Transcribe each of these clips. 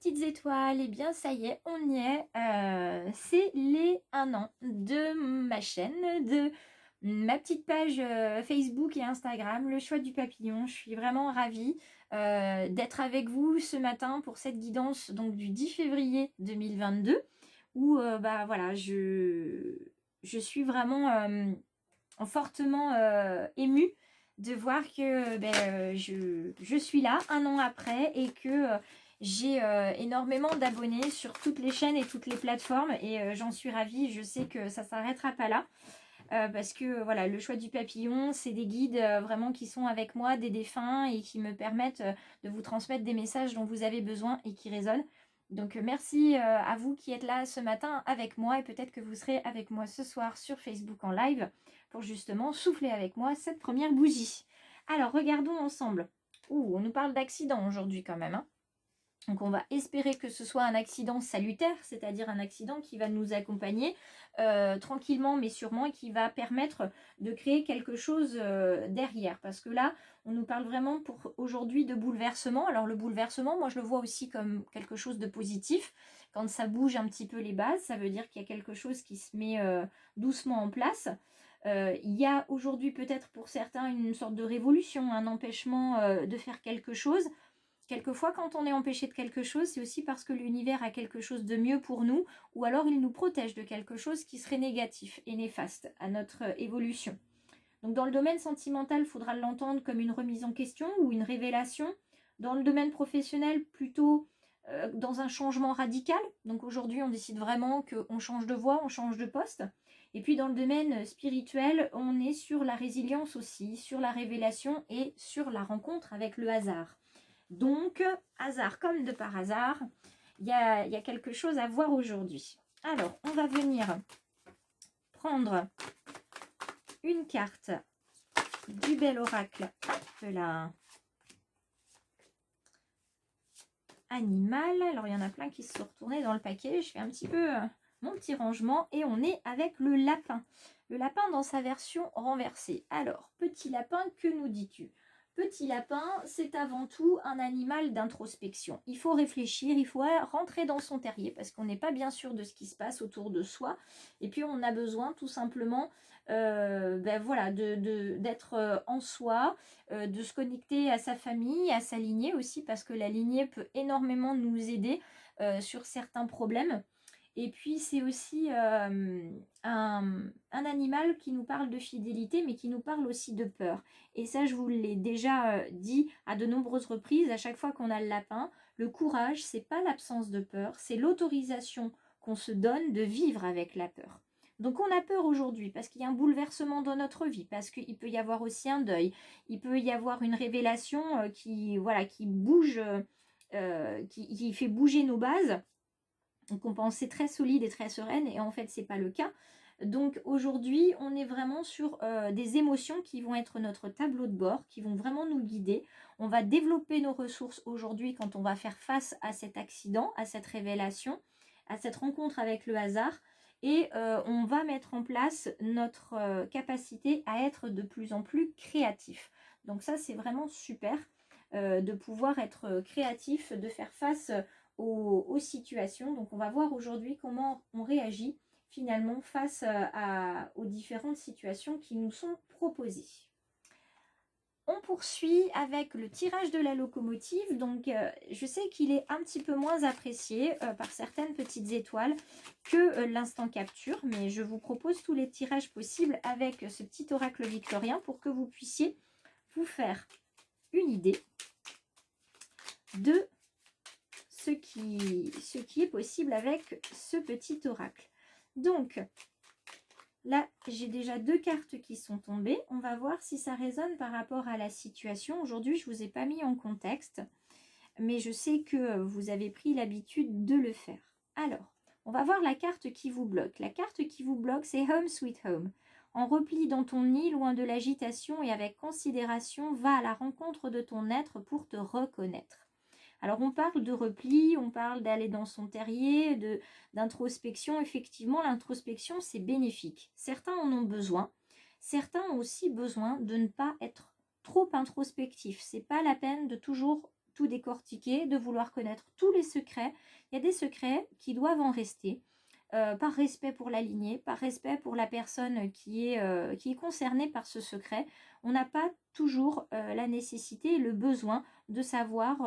petites étoiles, et bien ça y est, on y est. C'est les 1 an de ma chaîne, de ma petite page Facebook et Instagram, le choix du papillon. Je suis vraiment ravie d'être avec vous ce matin pour cette guidance donc du 10 février 2022 où bah voilà, je suis vraiment fortement émue de voir que je suis là 1 an après et que j'ai énormément d'abonnés sur toutes les chaînes et toutes les plateformes et j'en suis ravie. Je sais que ça ne s'arrêtera pas là parce que voilà, le choix du papillon, c'est des guides vraiment qui sont avec moi, des défunts et qui me permettent de vous transmettre des messages dont vous avez besoin et qui résonnent. Donc merci à vous qui êtes là ce matin avec moi et peut-être que vous serez avec moi ce soir sur Facebook en live pour justement souffler avec moi cette première bougie. Alors regardons ensemble. Ouh, on nous parle d'accident aujourd'hui quand même, hein. Donc on va espérer que ce soit un accident salutaire, c'est-à-dire un accident qui va nous accompagner tranquillement mais sûrement et qui va permettre de créer quelque chose derrière. Parce que là, on nous parle vraiment pour aujourd'hui de bouleversement. Alors le bouleversement, moi je le vois aussi comme quelque chose de positif. Quand ça bouge un petit peu les bases, ça veut dire qu'il y a quelque chose qui se met doucement en place. Il y a aujourd'hui peut-être pour certains une sorte de révolution, un empêchement de faire quelque chose. Quelquefois, quand on est empêché de quelque chose, c'est aussi parce que l'univers a quelque chose de mieux pour nous, ou alors il nous protège de quelque chose qui serait négatif et néfaste à notre évolution. Donc dans le domaine sentimental, il faudra l'entendre comme une remise en question ou une révélation. Dans le domaine professionnel, plutôt dans un changement radical. Donc aujourd'hui, on décide vraiment qu'on change de voie, on change de poste. Et puis dans le domaine spirituel, on est sur la résilience aussi, sur la révélation et sur la rencontre avec le hasard. Donc, hasard comme de par hasard, il y a quelque chose à voir aujourd'hui. Alors, on va venir prendre une carte du bel oracle de la animal. Alors, il y en a plein qui se sont retournés dans le paquet. Je fais un petit peu mon petit rangement et on est avec le lapin. Le lapin dans sa version renversée. Alors, petit lapin, que nous dis-tu ? Petit lapin, c'est avant tout un animal d'introspection. Il faut réfléchir, il faut rentrer dans son terrier parce qu'on n'est pas bien sûr de ce qui se passe autour de soi. Et puis on a besoin tout simplement voilà, d'être en soi, de se connecter à sa famille, à sa lignée aussi parce que la lignée peut énormément nous aider sur certains problèmes. Et puis c'est aussi un animal qui nous parle de fidélité, mais qui nous parle aussi de peur. Et ça, je vous l'ai déjà dit à de nombreuses reprises, à chaque fois qu'on a le lapin, le courage, c'est pas l'absence de peur, c'est l'autorisation qu'on se donne de vivre avec la peur. Donc on a peur aujourd'hui parce qu'il y a un bouleversement dans notre vie, parce qu'il peut y avoir aussi un deuil, il peut y avoir une révélation qui bouge, qui fait bouger nos bases. Qu'on pensait très solide et très sereine et en fait c'est pas le cas. Donc aujourd'hui on est vraiment sur des émotions qui vont être notre tableau de bord, qui vont vraiment nous guider. On va développer nos ressources aujourd'hui quand on va faire face à cet accident, à cette révélation, à cette rencontre avec le hasard et on va mettre en place notre capacité à être de plus en plus créatif. Donc ça c'est vraiment super de pouvoir être créatif, de faire face aux situations. Donc on va voir aujourd'hui comment on réagit finalement face aux différentes situations qui nous sont proposées. On poursuit avec le tirage de la locomotive. Donc je sais qu'il est un petit peu moins apprécié par certaines petites étoiles que l'instant capture, mais je vous propose tous les tirages possibles avec ce petit oracle victorien pour que vous puissiez vous faire une idée de ce qui est possible avec ce petit oracle. Donc, là, j'ai déjà 2 cartes qui sont tombées. On va voir si ça résonne par rapport à la situation. Aujourd'hui, je ne vous ai pas mis en contexte, mais je sais que vous avez pris l'habitude de le faire. Alors, on va voir la carte qui vous bloque. La carte qui vous bloque, c'est Home Sweet Home. En repli dans ton nid, loin de l'agitation et avec considération, va à la rencontre de ton être pour te reconnaître. Alors on parle de repli, on parle d'aller dans son terrier, d'introspection. Effectivement, l'introspection, c'est bénéfique. Certains en ont besoin. Certains ont aussi besoin de ne pas être trop introspectifs. C'est pas la peine de toujours tout décortiquer, de vouloir connaître tous les secrets. Il y a des secrets qui doivent en rester. Par respect pour la lignée, par respect pour la personne qui est concernée par ce secret, on n'a pas toujours la nécessité et le besoin de savoir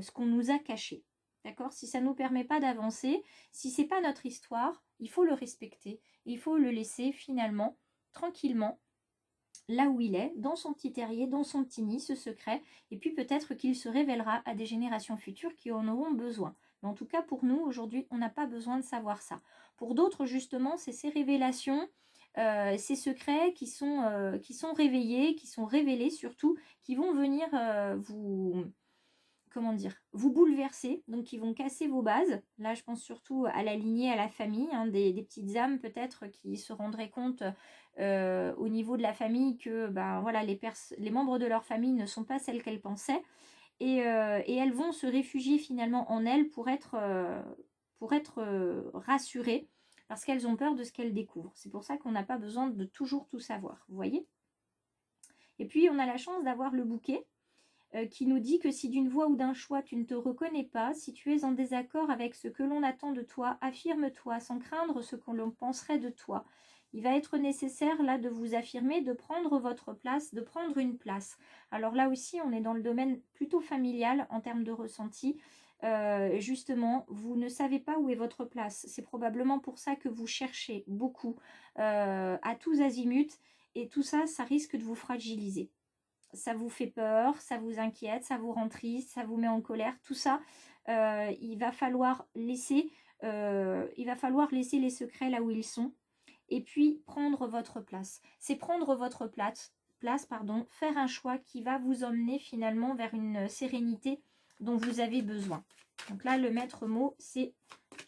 ce qu'on nous a caché. D'accord? Si ça ne nous permet pas d'avancer, si c'est pas notre histoire, il faut le respecter. Il faut le laisser finalement, tranquillement, là où il est, dans son petit terrier, dans son petit nid, ce secret, et puis peut-être qu'il se révélera à des générations futures qui en auront besoin. Mais en tout cas, pour nous, aujourd'hui, on n'a pas besoin de savoir ça. Pour d'autres, justement, c'est ces révélations, ces secrets qui sont réveillés, qui sont révélés surtout, qui vont venir vous bouleverser, donc qui vont casser vos bases. Là, je pense surtout à la lignée, à la famille, hein, des petites âmes peut-être qui se rendraient compte au niveau de la famille que voilà, les membres de leur famille ne sont pas celles qu'elles pensaient. Et elles vont se réfugier finalement en elles pour être rassurées parce qu'elles ont peur de ce qu'elles découvrent. C'est pour ça qu'on n'a pas besoin de toujours tout savoir, vous voyez. Et puis on a la chance d'avoir le bouquet qui nous dit que si d'une voix ou d'un choix tu ne te reconnais pas, si tu es en désaccord avec ce que l'on attend de toi, affirme-toi sans craindre ce que l'on penserait de toi. Il va être nécessaire là de vous affirmer, de prendre votre place, de prendre une place. Alors là aussi, on est dans le domaine plutôt familial en termes de ressenti. Justement, vous ne savez pas où est votre place. C'est probablement pour ça que vous cherchez beaucoup à tous azimuts. Et tout ça, ça risque de vous fragiliser. Ça vous fait peur, ça vous inquiète, ça vous rend triste, ça vous met en colère. Tout ça, il va falloir laisser les secrets là où ils sont. Et puis prendre votre place. C'est prendre votre place, faire un choix qui va vous emmener finalement vers une sérénité dont vous avez besoin. Donc là, le maître mot, c'est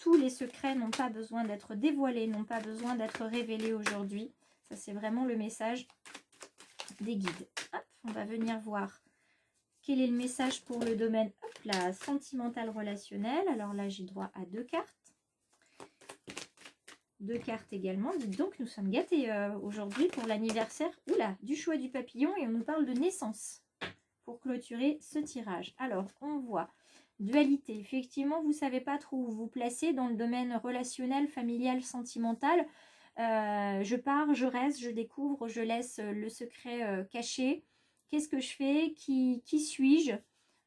tous les secrets n'ont pas besoin d'être dévoilés, n'ont pas besoin d'être révélés aujourd'hui. Ça, c'est vraiment le message des guides. Hop, on va venir voir quel est le message pour le domaine sentimental relationnel. Alors là, j'ai droit à 2 cartes. 2 cartes également. Dites donc, nous sommes gâtés aujourd'hui pour l'anniversaire du choix du papillon et on nous parle de naissance pour clôturer ce tirage. Alors, on voit dualité. Effectivement, vous ne savez pas trop où vous placer dans le domaine relationnel, familial, sentimental. Je pars, je reste, je découvre, je laisse le secret caché. Qu'est-ce que je fais? Qui suis-je?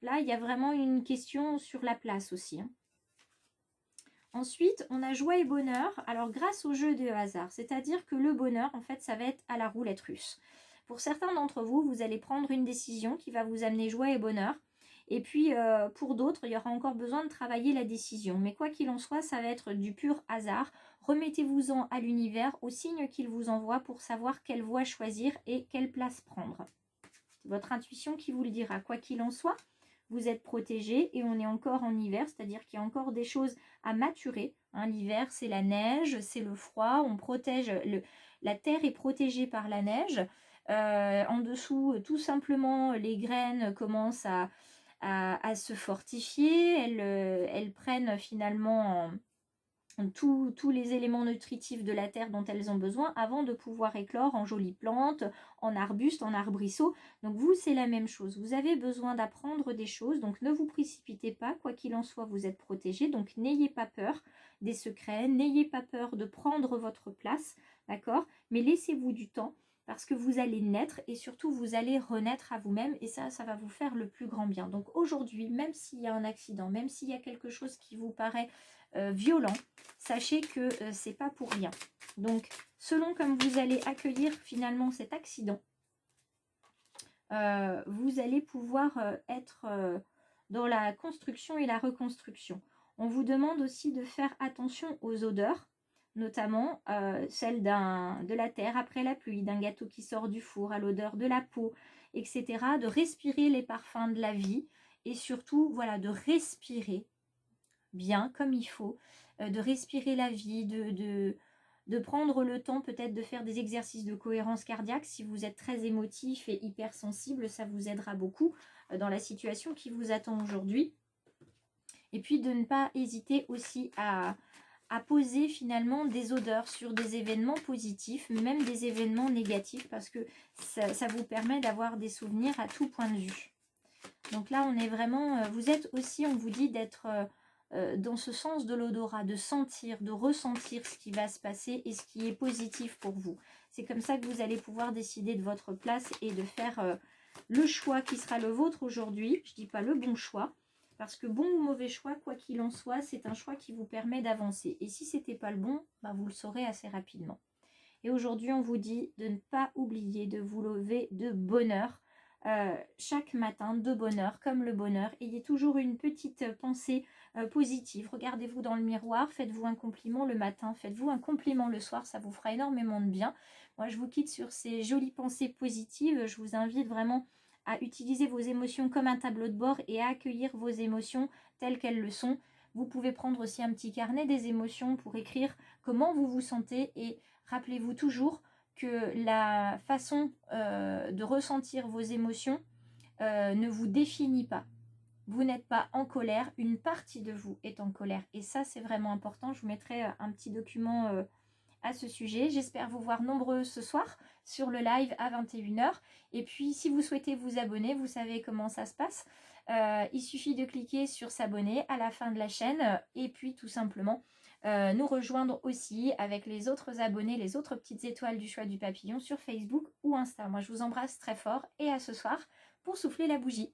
Là, il y a vraiment une question sur la place aussi. Hein. Ensuite, on a joie et bonheur. Alors, grâce au jeu de hasard, c'est-à-dire que le bonheur, en fait, ça va être à la roulette russe. Pour certains d'entre vous, vous allez prendre une décision qui va vous amener joie et bonheur. Et puis, pour d'autres, il y aura encore besoin de travailler la décision. Mais quoi qu'il en soit, ça va être du pur hasard. Remettez-vous-en à l'univers, aux signes qu'il vous envoie pour savoir quelle voie choisir et quelle place prendre. C'est votre intuition qui vous le dira. Quoi qu'il en soit, vous êtes protégé et on est encore en hiver, c'est-à-dire qu'il y a encore des choses à maturer. Hein, l'hiver, c'est la neige, c'est le froid, on protège, la terre est protégée par la neige. En dessous, tout simplement, les graines commencent à se fortifier, elles prennent finalement tous les éléments nutritifs de la terre dont elles ont besoin avant de pouvoir éclore en jolies plantes, en arbustes, en arbrisseaux. Donc vous, c'est la même chose. Vous avez besoin d'apprendre des choses, donc ne vous précipitez pas. Quoi qu'il en soit, vous êtes protégé. Donc n'ayez pas peur des secrets, n'ayez pas peur de prendre votre place, d'accord? Mais laissez-vous du temps parce que vous allez naître et surtout vous allez renaître à vous-même et ça va vous faire le plus grand bien. Donc aujourd'hui, même s'il y a un accident, même s'il y a quelque chose qui vous paraît violent, sachez que c'est pas pour rien. Donc, selon comme vous allez accueillir finalement cet accident, vous allez pouvoir être dans la construction et la reconstruction. On vous demande aussi de faire attention aux odeurs, notamment celle de la terre après la pluie, d'un gâteau qui sort du four, à l'odeur de la peau, etc. De respirer les parfums de la vie et surtout, voilà, de respirer bien comme il faut, de respirer la vie, de prendre le temps peut-être de faire des exercices de cohérence cardiaque. Si vous êtes très émotif et hypersensible, ça vous aidera beaucoup dans la situation qui vous attend aujourd'hui. Et puis de ne pas hésiter aussi à poser finalement des odeurs sur des événements positifs, mais même des événements négatifs, parce que ça vous permet d'avoir des souvenirs à tout point de vue. Donc là, on est vraiment... vous êtes aussi, on vous dit d'être dans ce sens de l'odorat, de sentir, de ressentir ce qui va se passer et ce qui est positif pour vous. C'est comme ça que vous allez pouvoir décider de votre place et de faire le choix qui sera le vôtre aujourd'hui. Je ne dis pas le bon choix, parce que bon ou mauvais choix, quoi qu'il en soit, c'est un choix qui vous permet d'avancer. Et si ce n'était pas le bon, bah vous le saurez assez rapidement. Et aujourd'hui, on vous dit de ne pas oublier de vous lever de bonne heure. Chaque matin de bonheur, comme le bonheur. Ayez toujours une petite pensée positive. Regardez-vous dans le miroir, faites-vous un compliment le matin, faites-vous un compliment le soir, ça vous fera énormément de bien. Moi, je vous quitte sur ces jolies pensées positives. Je vous invite vraiment à utiliser vos émotions comme un tableau de bord et à accueillir vos émotions telles qu'elles le sont. Vous pouvez prendre aussi un petit carnet des émotions pour écrire comment vous vous sentez et rappelez-vous toujours que la façon de ressentir vos émotions ne vous définit pas. Vous n'êtes pas en colère, une partie de vous est en colère. Et ça, c'est vraiment important. Je vous mettrai un petit document à ce sujet. J'espère vous voir nombreux ce soir sur le live à 21h. Et puis, si vous souhaitez vous abonner, vous savez comment ça se passe. Il suffit de cliquer sur s'abonner à la fin de la chaîne et puis tout simplement nous rejoindre aussi avec les autres abonnés, les autres petites étoiles du choix du papillon sur Facebook ou Insta. Moi, je vous embrasse très fort et à ce soir pour souffler la bougie.